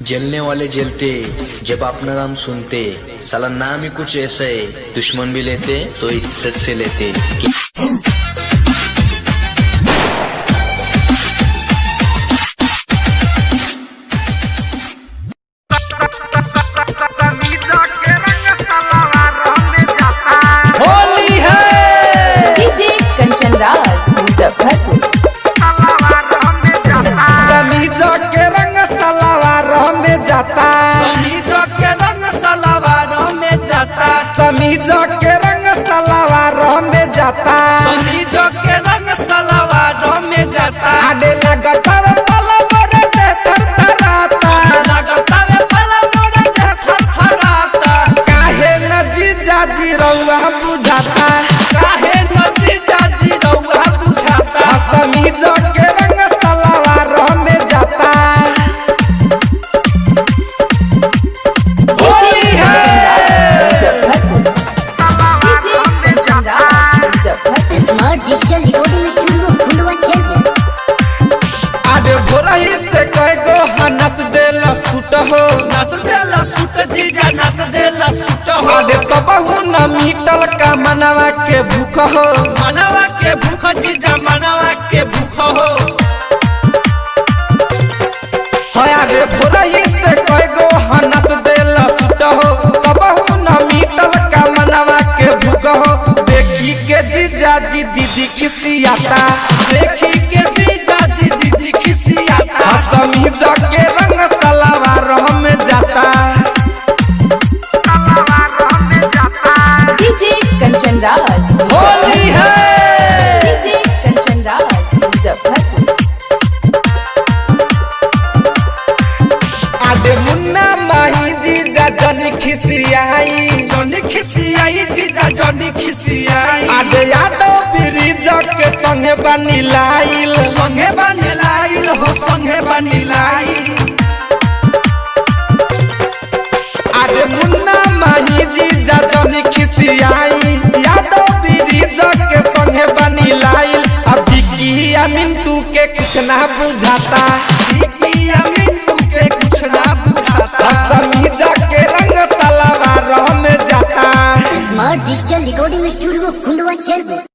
जलने वाले जलते जब अपना नाम सुनते, साला नाम ही कुछ ऐसा है, दुश्मन भी लेते तो इज्जत से लेते। होली है डीजे कंचन राज मुजफ्फरपुर। कमीजों के रंग सलवार में जाता, कमीजों के रंग सलवार में जाता, कमीजों के रंग सलवार में जाता, कमीजों के रंग सलवार में जाता। आडे लगता वे पला मोरे जे थरथराता, लगता वे पला मोरे जे थरथराता। काहे न जीजा जी रउआ बुझाता, काहे न जीजा जी रउआ बुझाता। कमीजों के रंग सलवार में जाता। DJ Kanchan Raj Muzaffarpur. Smart digital recording studio फुलवा चल। आज भोरही से कई गो नस देला सूट हो, नस देला सूट जीजा नस देला सूट हो। आडे तबहु न मीटल का मनवा के भूख हो, मनवा के भूख जीजा मनवा के भूख हो। आडे भोरही से कई गो नस देला सूट हो, तबहु न मीटल का मनवा के भूख हो। देखी के जीजा जी दीदी खिसियाता, देखी के जीजा जी दीदी खिसियाता। कमीज के रंग सलवार में जाता, डीजे कंचन राज होली है डीजे कंचन राज मुजफ्फरपुर। आडे मुन्ना माही जीजा जनी खिसियाई, जनी खिसियाई जीजा जनी खिसियाई। आडे यादव ब्रिज के संगे बनी लाइल, संगे बनी लाइल हो संगे बनी लाइल। आडे मुन्ना माही जीजा जनी खिसियाई, यादव ब्रिज के संगे बनी लाइल। अब बिकिया मिंटू के कुछ ना बुझाता, बिकिया मिंटू के कुछ ना बुझाता। कमीज के रंग सलवार में जाता। स्मार्ट डिजिटल रिकॉर्डिंग स्टूडियो फुलवा चल।